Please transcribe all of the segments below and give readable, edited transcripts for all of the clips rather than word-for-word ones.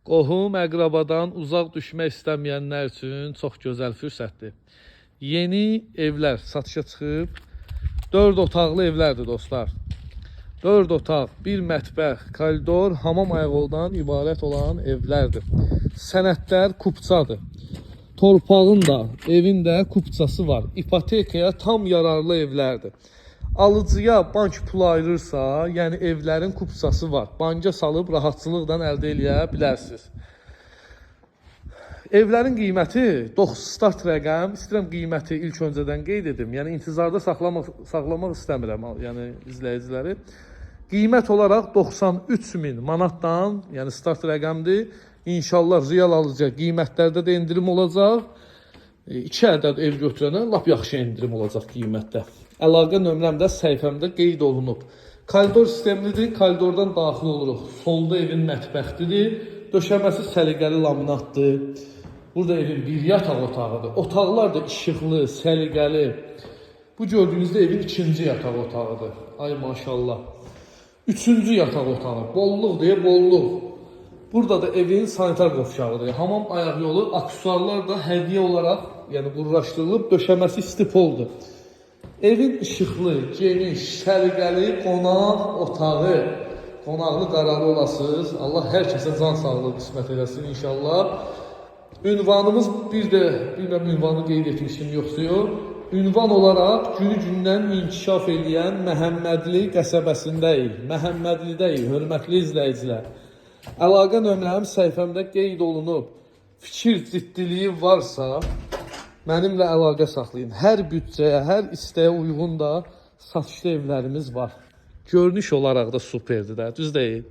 Qohum, əqrabadan uzaq düşmək istəməyənlər üçün çox gözəl fürsətdir. Yeni evlər satışa çıxıb. 4 otaqlı evlərdir dostlar. 4 otaq, 1 mətbəx, koridor, hamam ayaqoldan ibarət olan evlərdir. Sənədlər kupçadır. Torpağın da, evin də kupçası var. İpotekaya tam yararlı evlərdir. Alıcıya bank pulu ayırırsa, yəni evlərin kupçası var. Banka salıb rahatçılıqla əldə edə bilərsiniz. Evlərin qiyməti 9 start rəqəm. İstəyirəm qiyməti ilk öncədən qeyd edim. Yəni intizarda saxlamaq istəmirəm, yəni izləyiciləri. Qiymət olaraq 93.000 manatdan, yəni start rəqəmdir. İnşallah real alıcı qiymətlərdə də endirim olacaq. 2 ədəd ev götürənə lap yaxşı endirim olacaq qiymətdə. Əlaqə nömrəm də səhifəmdə qeyd olunub. Koridor sistemlidir, koridordan daxil oluruq. Solda evin mətbəxtidir, döşəməsi səliqəli laminatdır. Burada evin bir yataq otağıdır. Otaqlar da işıqlı, səliqəli. Bu gördüyünüzdə evin ikinci yataq otağıdır. Ay maşallah. Üçüncü yataq otağı. Bolluq deyə bolluq. Burada da evin sanitar qovşağıdır. Hamam ayaq yolu, aksesuarlar da hədiyyə olaraq yəni qurlaşdırılıb, döşəməsi istipoldur. Evin işıqlı, geniş, səliqəli qonaq otağı. Qonaqlı qaralı olasınız. Allah hər kəsə can sağlığı qismət eləsin inşallah. Ünvanımız bilməm ünvanı qeyd etmişim yoxsa yox. Ünvan olaraq günü-gündən inkişaf edən Məhəmmədli qəsəbəsindəyik. Məhəmmədlidəyik, hörmətli izləyicilər. Əlaqə nömrəm səhifəmdə qeyd olunub. Fikir ciddiliyi varsa, mənimlə əlaqə saxlayın. Hər büdcəyə, hər istəyə uyğun da satışlı evlərimiz var. Görünüş olaraq da superdir də, düz deyil.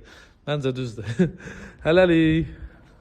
Məncə düzdür. Hələlik.